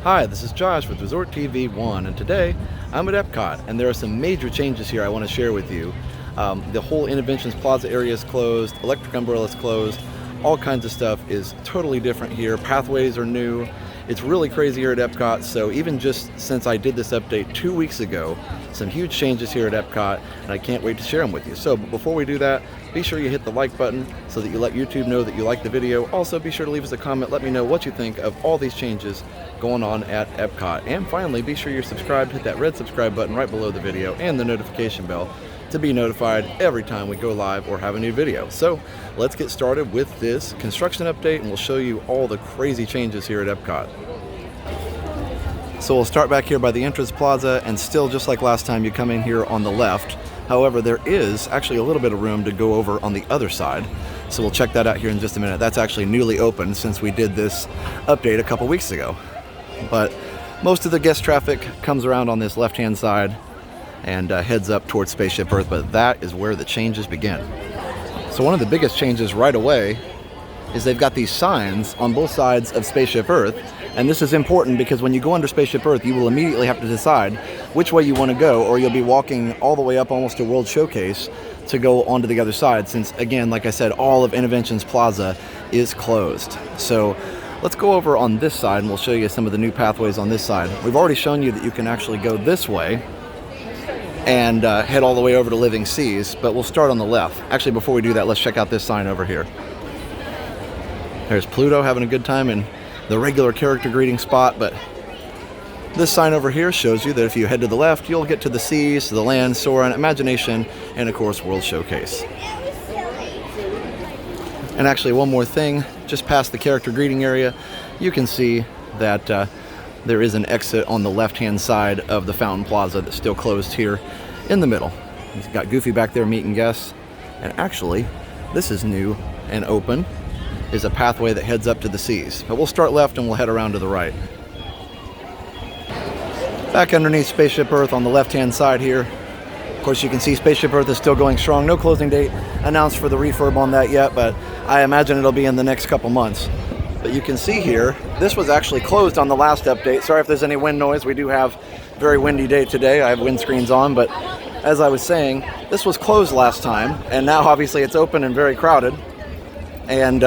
Hi, this is Josh with Resort TV 1, and today I'm at Epcot, and there are some major changes here I want to share with you. The whole Innoventions Plaza area is closed, electric umbrella is closed, all kinds of stuff is totally different here. Pathways are new. It's really crazy here at Epcot, so even just since I did this update 2 weeks ago, some huge changes here at Epcot, and I can't wait to share them with you. So before we do that, be sure you hit the like button so that you let YouTube know that you like the video. Also, be sure to leave us a comment, let me know what you think of all these changes going on at Epcot. And finally, be sure you're subscribed, hit that red subscribe button right below the video and the notification bell to be notified every time we go live or have a new video. So let's get started with this construction update, and we'll show you all the crazy changes here at Epcot. So we'll start back here by the entrance plaza, and still just like last time, you come in here on the left. However, there is actually a little bit of room to go over on the other side. So we'll check that out here in just a minute. That's actually newly opened since we did this update a couple weeks ago. But most of the guest traffic comes around on this left-hand side and heads up towards Spaceship Earth, but that is where the changes begin. So one of the biggest changes right away is they've got these signs on both sides of Spaceship Earth, and this is important because when you go under Spaceship Earth, you will immediately have to decide which way you want to go, or you'll be walking all the way up almost to World Showcase to go onto the other side, since again, like I said, all of Innoventions Plaza is closed. So let's go over on this side and we'll show you some of the new pathways on this side. We've already shown you that you can actually go this way and head all the way over to Living Seas, but we'll start on the left. Actually, before we do that, let's check out this sign over here. There's Pluto having a good time in the regular character greeting spot, but this sign over here shows you that if you head to the left, you'll get to the seas, the land, Soarin', Imagination, and of course World Showcase. And actually, one more thing, just past the character greeting area, you can see that there is an exit on the left-hand side of the Fountain Plaza that's still closed here in the middle. He's got Goofy back there meeting guests, and actually, this is new and open, is a pathway that heads up to the seas. But we'll start left and we'll head around to the right. Back underneath Spaceship Earth on the left-hand side here, of course you can see Spaceship Earth is still going strong. No closing date announced for the refurb on that yet, but I imagine it'll be in the next couple months. But you can see here, this was actually closed on the last update. Sorry if there's any wind noise. We do have a very windy day today. I have windscreens on, but as I was saying, this was closed last time, and now obviously it's open and very crowded. And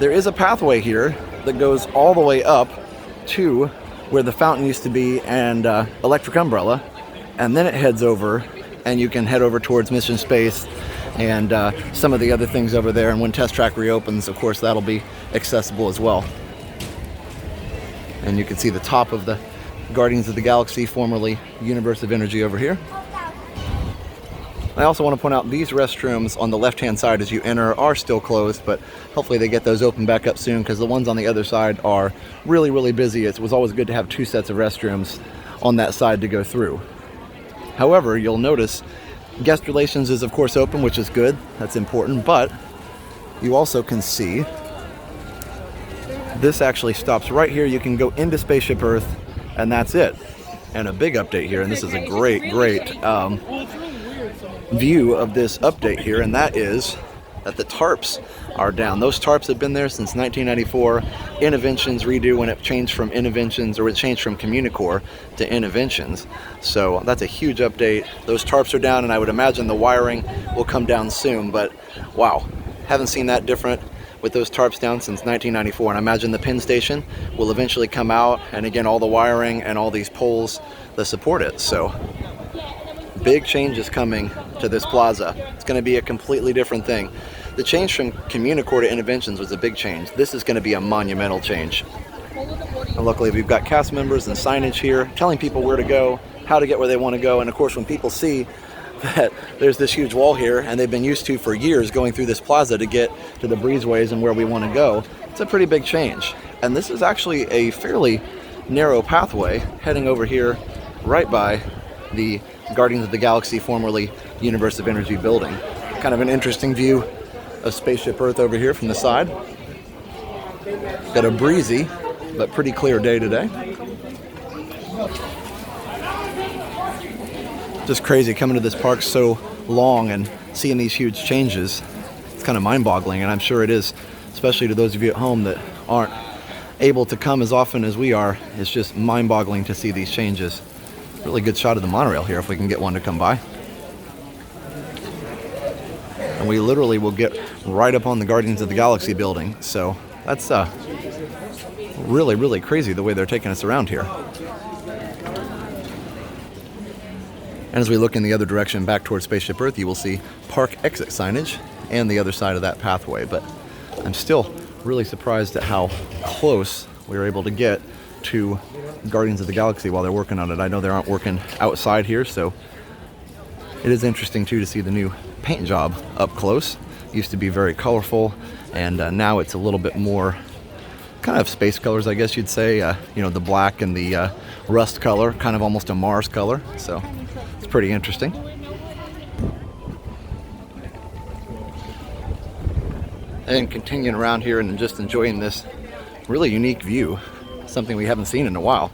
there is a pathway here that goes all the way up to where the fountain used to be and electric umbrella, and then it heads over, and you can head over towards Mission Space and some of the other things over there. And when Test Track reopens, of course, that'll be accessible as well. And you can see the top of the Guardians of the Galaxy, formerly Universe of Energy, over here. I also want to point out these restrooms on the left-hand side as you enter are still closed, but hopefully they get those open back up soon, because the ones on the other side are really, really busy. It was always good to have two sets of restrooms on that side to go through. However, you'll notice guest relations is of course open, which is good. That's important, but you also can see this actually stops right here. You can go into Spaceship Earth, and that's it. And a big update here, and this is a great view of this update here, and that is that the tarps are down. Those tarps have been there since 1994. Innoventions redo when it changed from Innoventions, or it changed from Communicore to Innoventions. So that's a huge update. Those tarps are down, and I would imagine the wiring will come down soon, but wow, haven't seen that different with those tarps down since 1994. And I imagine the Pin Station will eventually come out, and again, all the wiring and all these poles that support it. So big changes coming to this plaza. It's going to be a completely different thing. The change from Communicore to Innoventions was a big change. This is going to be a monumental change. And luckily we've got cast members and signage here telling people where to go, how to get where they want to go. And of course, when people see that there's this huge wall here, and they've been used to for years going through this plaza to get to the breezeways and where we want to go, it's a pretty big change. And this is actually a fairly narrow pathway heading over here right by the Guardians of the Galaxy, formerly Universe of Energy building. Kind of an interesting view of Spaceship Earth over here from the side. Got a breezy but pretty clear day today. Just crazy coming to this park so long and seeing these huge changes. It's kind of mind-boggling, and I'm sure it is, especially to those of you at home that aren't able to come as often as we are, it's just mind-boggling to see these changes. Really good shot of the monorail here if we can get one to come by. And we literally will get right up on the Guardians of the Galaxy building. So that's really, really crazy the way they're taking us around here. And as we look in the other direction back towards Spaceship Earth, you will see park exit signage and the other side of that pathway. But I'm still really surprised at how close we were able to get to Guardians of the Galaxy while they're working on it. I know they aren't working outside here, so it is interesting too to see the new paint job up close. It used to be very colorful, and now it's a little bit more kind of space colors, I guess you'd say. You know, the black and the rust color, kind of almost a Mars color. So it's pretty interesting. And continuing around here and just enjoying this really unique view, something we haven't seen in a while.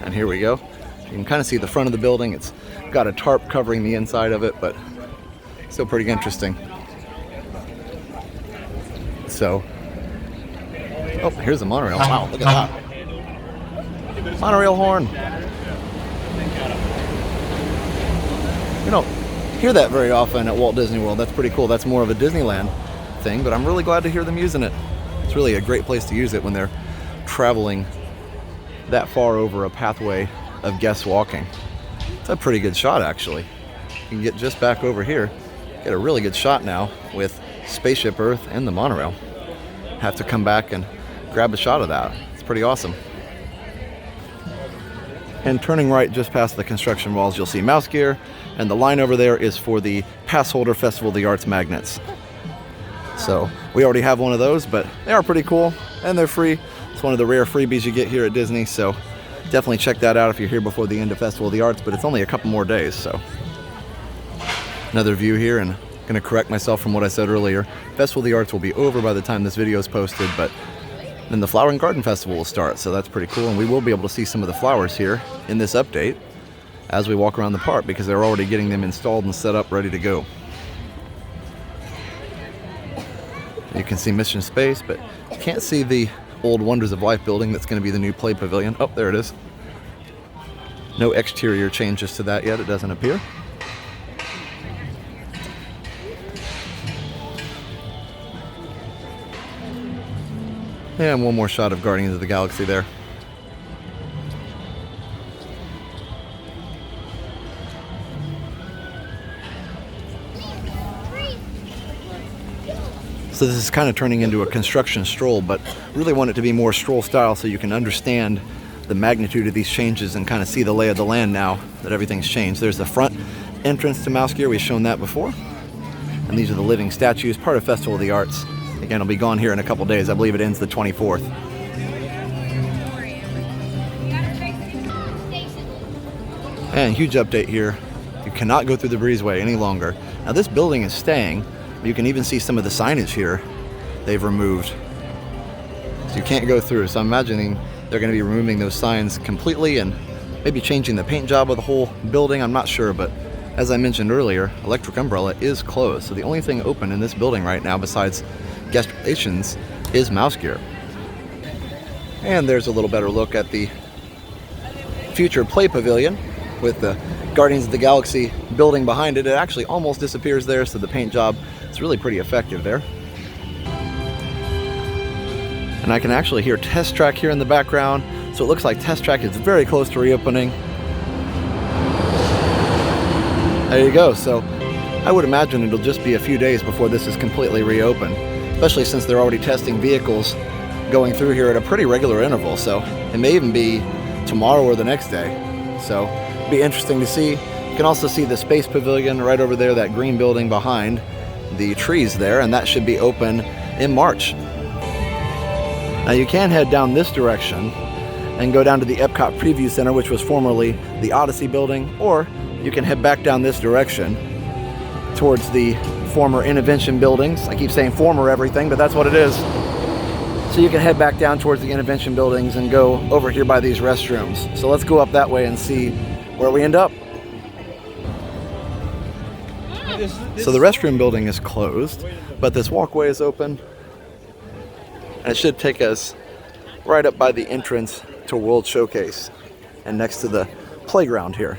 And here we go. You can kind of see the front of the building. It's got a tarp covering the inside of it, but still pretty interesting. So, oh, here's the monorail. Wow, look at that. Monorail horn. You don't hear that very often at Walt Disney World. That's pretty cool. That's more of a Disneyland thing, but I'm really glad to hear them using it. It's really a great place to use it when they're traveling that far over a pathway of guests walking. It's a pretty good shot, actually. You can get just back over here, get a really good shot now with Spaceship Earth and the monorail. Have to come back and grab a shot of that. It's pretty awesome. And turning right just past the construction walls, you'll see Mouse Gear, and the line over there is for the pass holder Festival of the Arts magnets. So we already have one of those, but they are pretty cool and they're free. It's one of the rare freebies you get here at Disney, so definitely check that out if you're here before the end of Festival of the Arts, but it's only a couple more days. So another view here, and I'm going to correct myself from what I said earlier. Festival of the Arts will be over by the time this video is posted, but then the Flower and Garden Festival will start, so that's pretty cool, and we will be able to see some of the flowers here in this update as we walk around the park, because they're already getting them installed and set up ready to go. You can see Mission Space, but you can't see the old Wonders of Life building that's going to be the new Play Pavilion. Oh, there it is. No exterior changes to that yet, it doesn't appear. And one more shot of Guardians of the Galaxy there. So this is kind of turning into a construction stroll, but really want it to be more stroll style so you can understand the magnitude of these changes and kind of see the lay of the land now that everything's changed. There's the front entrance to Mouse Gear. We've shown that before. And these are the living statues, part of Festival of the Arts. Again, it'll be gone here in a couple days. I believe it ends the 24th. And huge update here. You cannot go through the breezeway any longer. Now this building is staying. You can even see some of the signage here they've removed. So you can't go through. So I'm imagining they're going to be removing those signs completely and maybe changing the paint job of the whole building. I'm not sure, but as I mentioned earlier, Electric Umbrella is closed. So the only thing open in this building right now besides guest relations is Mouse Gear. And there's a little better look at the future Play Pavilion with the Guardians of the Galaxy building behind it. It actually almost disappears there, so the paint job is really pretty effective there. And I can actually hear Test Track here in the background, so it looks like Test Track is very close to reopening. There you go. So I would imagine it'll just be a few days before this is completely reopened, especially since they're already testing vehicles going through here at a pretty regular interval. So it may even be tomorrow or the next day. So it'll be interesting to see. You can also see the Space Pavilion right over there, that green building behind the trees there, and that should be open in March. Now you can head down this direction and go down to the Epcot Preview Center, which was formerly the Odyssey building, or you can head back down this direction towards the former Innovention buildings. I keep saying former everything, but that's what it is. So you can head back down towards the Innovention buildings and go over here by these restrooms. So let's go up that way and see where we end up. So the restroom building is closed, but this walkway is open. And it should take us right up by the entrance to World Showcase and next to the playground here.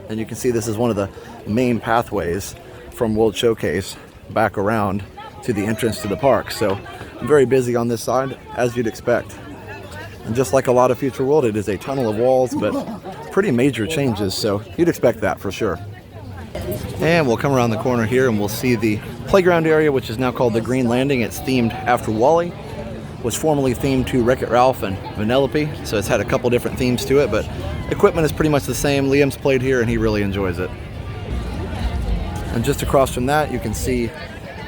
And you can see this is one of the main pathways from World Showcase back around to the entrance to the park. So very busy on this side, as you'd expect. And just like a lot of Future World, it is a tunnel of walls, but pretty major changes, so you'd expect that for sure. And we'll come around the corner here and we'll see the playground area, which is now called the Green Landing. It's themed after Wall-E. Was formerly themed to Wreck-It Ralph and Vanellope, so it's had a couple different themes to it, but equipment is pretty much the same. Liam's played here and he really enjoys it. And just across from that, you can see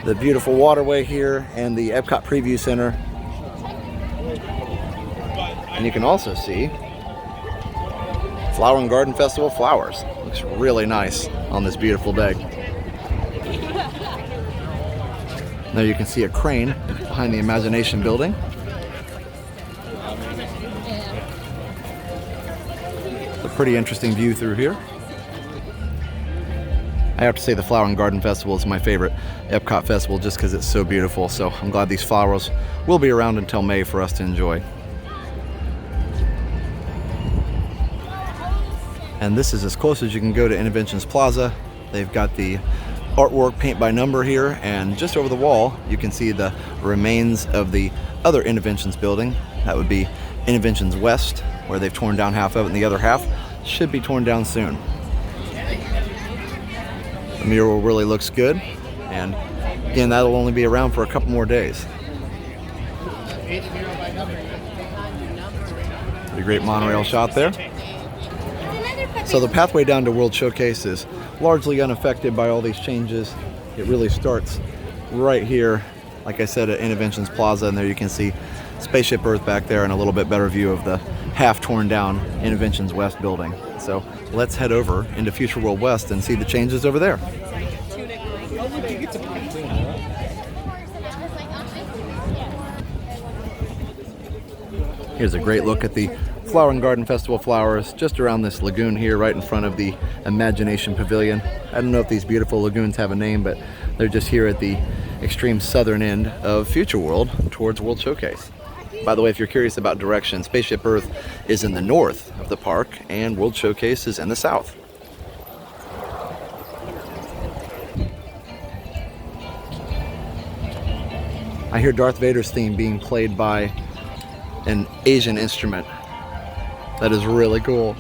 the beautiful waterway here and the Epcot Preview Center. And you can also see Flower and Garden Festival flowers. Looks really nice on this beautiful day. Now you can see a crane behind the Imagination building. It's a pretty interesting view through here. I have to say the Flower and Garden Festival is my favorite Epcot festival just because it's so beautiful. So I'm glad these flowers will be around until May for us to enjoy. And this is as close as you can go to Innoventions Plaza. They've got the artwork paint by number here, and just over the wall you can see the remains of the other Innoventions building. That would be Innoventions West, where they've torn down half of it and the other half should be torn down soon. The mural really looks good, and again, that'll only be around for a couple more days. Pretty great monorail shot there. So the pathway down to World Showcase is largely unaffected by all these changes. It really starts right here, like I said, at Innoventions Plaza, and there you can see Spaceship Earth back there and a little bit better view of the half torn down Innoventions West building. So let's head over into Future World West and see the changes over there. Here's a great look at the Flower and Garden Festival flowers just around this lagoon here right in front of the Imagination Pavilion. I don't know if these beautiful lagoons have a name, but they're just here at the extreme southern end of Future World towards World Showcase. By the way, if you're curious about direction, Spaceship Earth is in the north of the park and World Showcase is in the south. I hear Darth Vader's theme being played by an Asian instrument. That is really cool.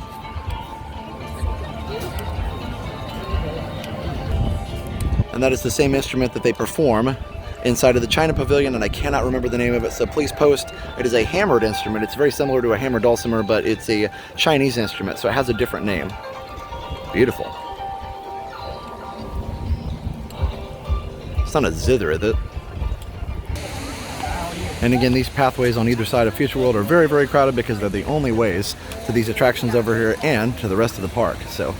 And that is the same instrument that they perform inside of the China Pavilion, and I cannot remember the name of it, so please post. It is a hammered instrument. It's very similar to a hammered dulcimer, but it's a Chinese instrument, so it has a different name. Beautiful. It's not a zither, is it? And again, these pathways on either side of Future World are very, very crowded because they're the only ways to these attractions over here and to the rest of the park. So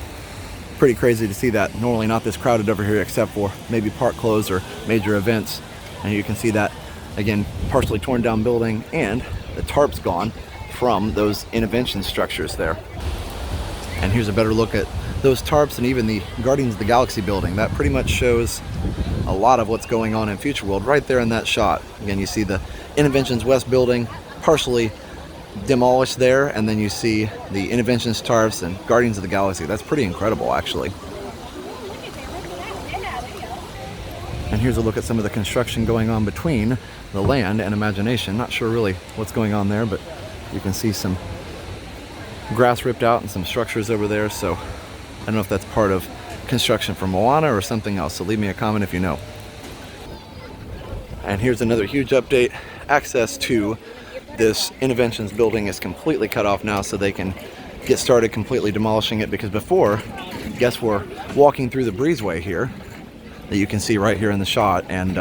pretty crazy to see that. Normally not this crowded over here except for maybe park close or major events. And you can see that, again, partially torn down building and the tarp's gone from those Innovention structures there. And here's a better look at those tarps and even the Guardians of the Galaxy building. That pretty much shows a lot of what's going on in Future World right there in that shot. Again, you see the Innoventions West building partially demolished there, and then you see the Innoventions tarps and Guardians of the Galaxy. That's pretty incredible, actually. And here's a look at some of the construction going on between the land and Imagination. Not sure really what's going on there, but you can see some grass ripped out and some structures over there. So I don't know if that's part of construction for Moana or something else, so leave me a comment if you know. And here's another huge update. Access to this Innoventions building is completely cut off now, so they can get started completely demolishing it, because before, guests were walking through the breezeway here that you can see right here in the shot, and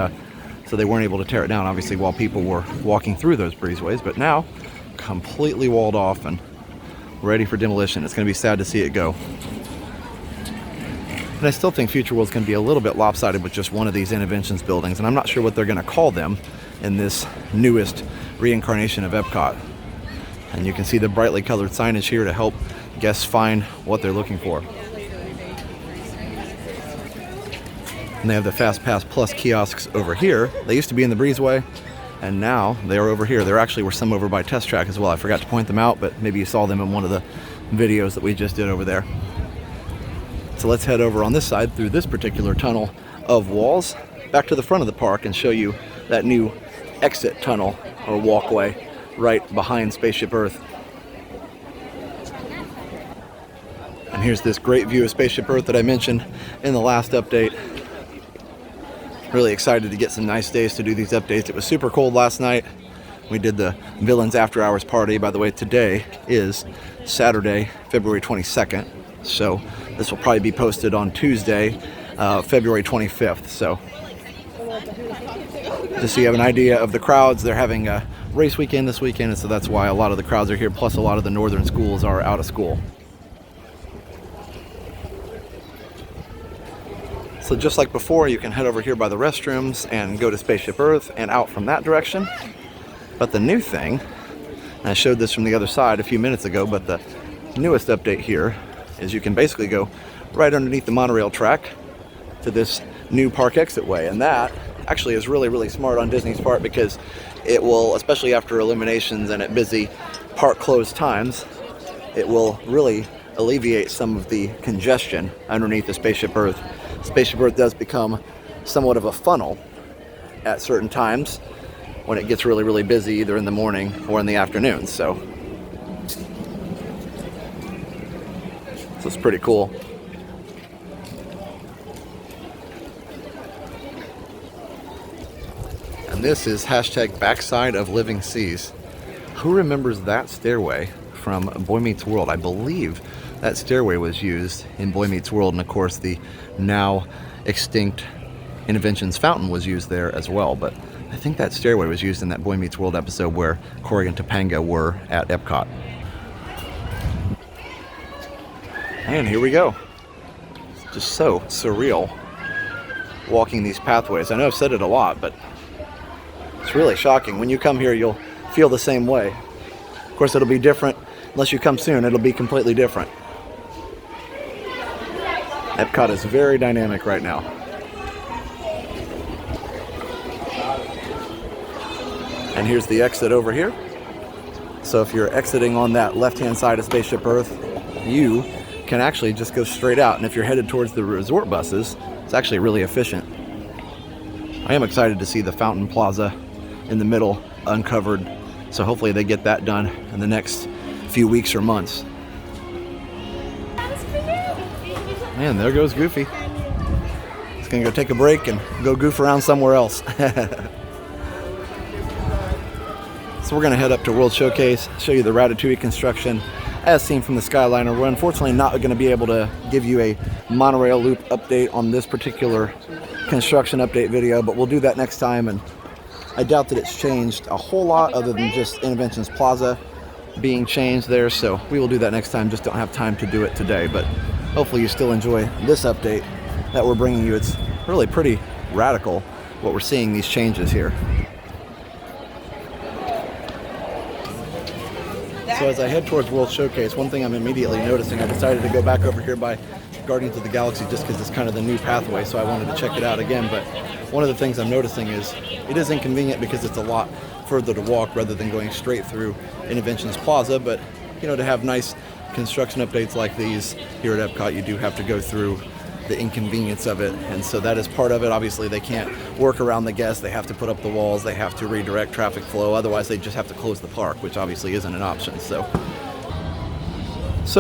so they weren't able to tear it down obviously while people were walking through those breezeways, but now completely walled off and ready for demolition. It's going to be sad to see it go. And I still think Future World's going to be a little bit lopsided with just one of these Innoventions buildings, and I'm not sure what they're going to call them in this newest reincarnation of Epcot. And you can see the brightly colored signage here to help guests find what they're looking for. And they have the Fast Pass Plus kiosks over here. They used to be in the breezeway, And now they're over here. There actually were some over by Test Track as well. I forgot to point them out, but maybe you saw them in one of the videos that we just did over there. So let's head over on this side through this particular tunnel of walls back to the front of the park and show you that new exit tunnel or walkway right behind Spaceship Earth. And here's this great view of Spaceship Earth that I mentioned in the last update. Really excited to get some nice days to do these updates. It was super cold last night. We did the Villains After Hours party. By the way, today is Saturday, February 22nd. So this will probably be posted on Tuesday, February 25th. So just so you have an idea of the crowds, they're having a race weekend this weekend, and so that's why a lot of the crowds are here, plus a lot of the northern schools are out of school. So just like before, you can head over here by the restrooms and go to Spaceship Earth and out from that direction. But the new thing, and I showed this from the other side a few minutes ago, but the newest update here is you can basically go right underneath the monorail track to this new park exit way. And that actually is really, really smart on Disney's part, because it will, especially after Illuminations and at busy park closed times, it will really alleviate some of the congestion underneath the Spaceship Earth. Spaceship Earth does become somewhat of a funnel at certain times when it gets really, really busy, either in the morning or in the afternoon. So it's pretty cool. And this is hashtag backside of Living Seas. Who remembers that stairway from Boy Meets World? I believe that stairway was used in Boy Meets World, and of course the now extinct Innoventions fountain was used there as well. But I think that stairway was used in that Boy Meets World episode where Corey and Topanga were at Epcot. And here we go. It's just so surreal walking these pathways. I know I've said it a lot, but it's really shocking. When you come here, you'll feel the same way. Of course, it'll be different. Unless you come soon, it'll be completely different. Epcot is very dynamic right now. And here's the exit over here. So if you're exiting on that left-hand side of Spaceship Earth, you can actually just go straight out. And if you're headed towards the resort buses, it's actually really efficient. I am excited to see the Fountain Plaza in the middle uncovered. So hopefully they get that done in the next few weeks or months. Man, there goes Goofy. He's gonna go take a break and go goof around somewhere else. So we're gonna head up to World Showcase, show you the Ratatouille construction as seen from the Skyliner. We're unfortunately not gonna be able to give you a monorail loop update on this particular construction update video, but we'll do that next time. And I doubt that it's changed a whole lot other than just Innoventions Plaza being changed there, so we will do that next time. Just don't have time to do it today, but hopefully you still enjoy this update that we're bringing you. It's really pretty radical what we're seeing, these changes here. So as I head towards World Showcase, one thing I'm immediately noticing, I decided to go back over here by Guardians of the Galaxy just because it's kind of the new pathway, so I wanted to check it out again. But one of the things I'm noticing is it is inconvenient because it's a lot further to walk rather than going straight through Innoventions Plaza. But you know, to have nice construction updates like these here at Epcot, you do have to go through the inconvenience of it, and so that is part of it. Obviously they can't work around the guests, they have to put up the walls, they have to redirect traffic flow, otherwise they just have to close the park, which obviously isn't an option. So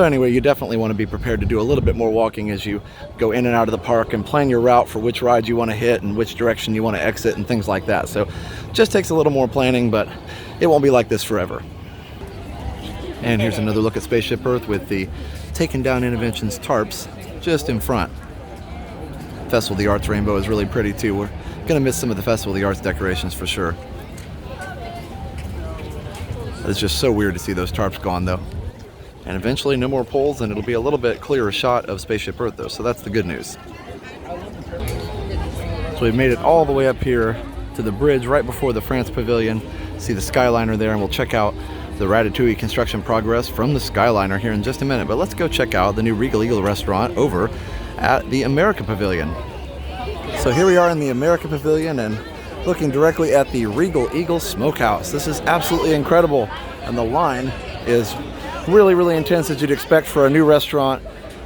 anyway, you definitely want to be prepared to do a little bit more walking as you go in and out of the park and plan your route for which rides you want to hit and which direction you want to exit and things like that. So just takes a little more planning, but it won't be like this forever. And here's another look at Spaceship Earth with the taken down Innoventions tarps just in front. Festival of the Arts rainbow is really pretty too. We're gonna miss some of the Festival of the Arts decorations for sure. It's just so weird to see those tarps gone though. And eventually no more poles, and it'll be a little bit clearer shot of Spaceship Earth though, so that's the good news. So we've made it all the way up here to the bridge right before the France Pavilion. See the Skyliner there, and we'll check out the Ratatouille Construction Progress from the Skyliner here in just a minute. But let's go check out the new Regal Eagle restaurant over at the America Pavilion. So here we are in the America Pavilion, and looking directly at the Regal Eagle Smokehouse. This is absolutely incredible, and the line is really, really intense as you'd expect for a new restaurant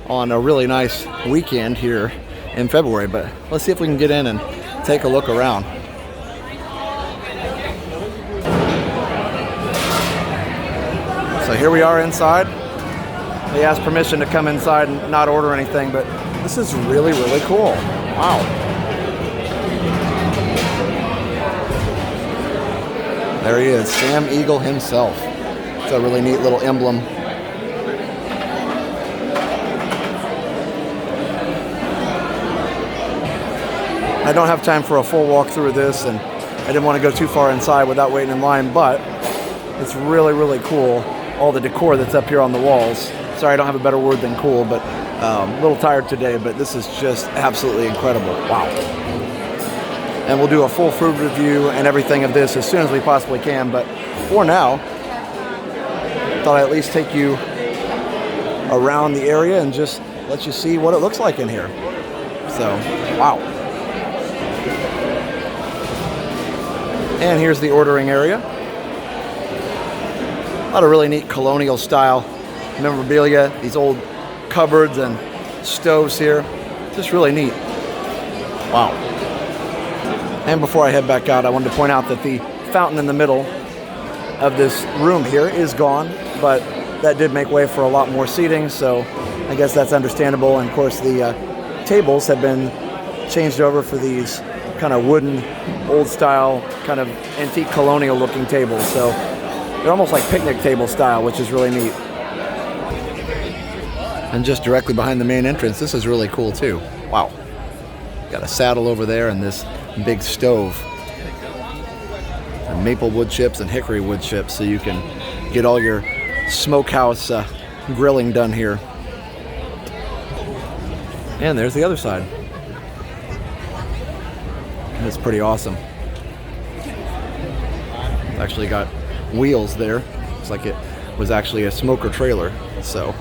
on a really nice weekend here in February. But let's see if we can get in and take a look around. So here we are inside. They asked permission to come inside and not order anything, but this is really, really cool. Wow. There he is, Sam Eagle himself. It's a really neat little emblem. I don't have time for a full walk through this, and I didn't want to go too far inside without waiting in line, but it's really, really cool. All the decor that's up here on the walls. Sorry, I don't have a better word than cool, but a little tired today, but this is just absolutely incredible. Wow. And we'll do a full food review and everything of this as soon as we possibly can, but for now, thought I'd at least take you around the area and just let you see what it looks like in here. So, wow. And here's the ordering area. A lot of really neat colonial style memorabilia, these old cupboards and stoves here. Just really neat. Wow. And before I head back out, I wanted to point out that the fountain in the middle of this room here is gone, but that did make way for a lot more seating, so I guess that's understandable. And of course the tables have been changed over for these kind of wooden, old style, kind of antique colonial looking tables. So they're almost like picnic table style, which is really neat. And just directly behind the main entrance, this is really cool too. Wow. Got a saddle over there and this big stove. And maple wood chips and hickory wood chips, so you can get all your smokehouse grilling done here. And there's the other side. It's pretty awesome. It's actually got wheels there. Looks like it was actually a smoker trailer. So,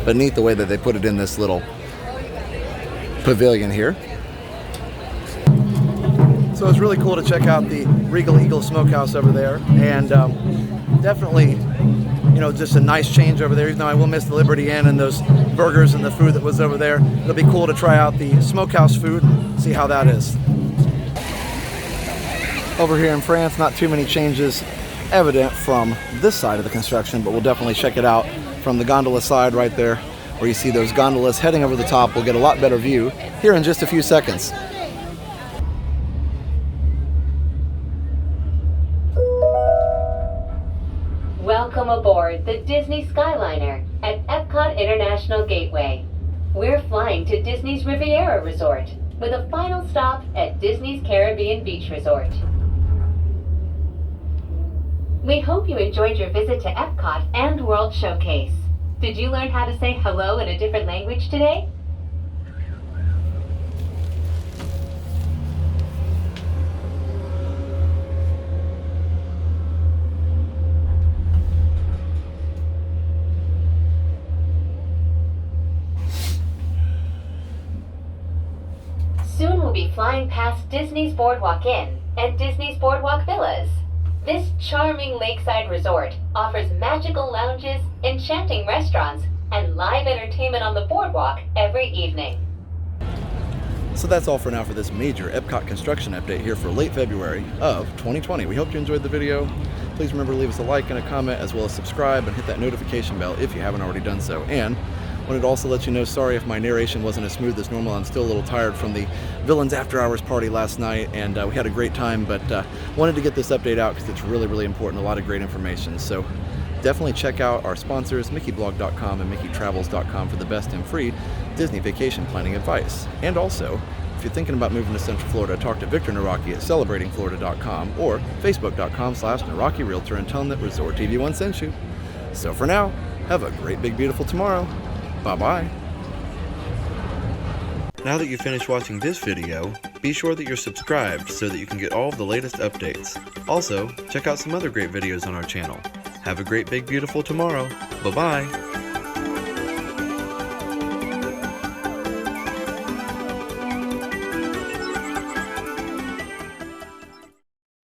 but neat the way that they put it in this little pavilion here. So it's really cool to check out the Regal Eagle Smokehouse over there, and definitely, you know, just a nice change over there. Even though I will miss the Liberty Inn and those burgers and the food that was over there, it'll be cool to try out the smokehouse food, see how that is. Over here in France, not too many changes evident from this side of the construction, but we'll definitely check it out from the gondola side right there, where you see those gondolas heading over the top. We'll get a lot better view here in just a few seconds. Welcome aboard the Disney Skyliner at Epcot International Gateway. We're flying to Disney's Riviera Resort with a final stop at Disney's Caribbean Beach Resort. We hope you enjoyed your visit to Epcot and World Showcase. Did you learn how to say hello in a different language today? Soon we'll be flying past Disney's Boardwalk Inn and Disney's Boardwalk Villas. This charming lakeside resort offers magical lounges, enchanting restaurants, and live entertainment on the boardwalk every evening. So that's all for now for this major Epcot construction update here for late February of 2020. We hope you enjoyed the video. Please remember to leave us a like and a comment, as well as subscribe and hit that notification bell if you haven't already done so. And wanted to also let you know, sorry if my narration wasn't as smooth as normal. I'm still a little tired from the Villains After Hours party last night, and we had a great time, but wanted to get this update out because it's really, really important. A lot of great information. So definitely check out our sponsors, mickeyblog.com and mickeystravels.com, for the best and free Disney vacation planning advice. And also, if you're thinking about moving to Central Florida, talk to Victor Naraki at celebratingflorida.com or facebook.com/Naraki Realtor and tell him that Resort TV One sent you. So for now, have a great, big, beautiful tomorrow. Bye-bye. Now that you've finished watching this video, be sure that you're subscribed so that you can get all of the latest updates. Also, check out some other great videos on our channel. Have a great, big, beautiful tomorrow. Bye-bye.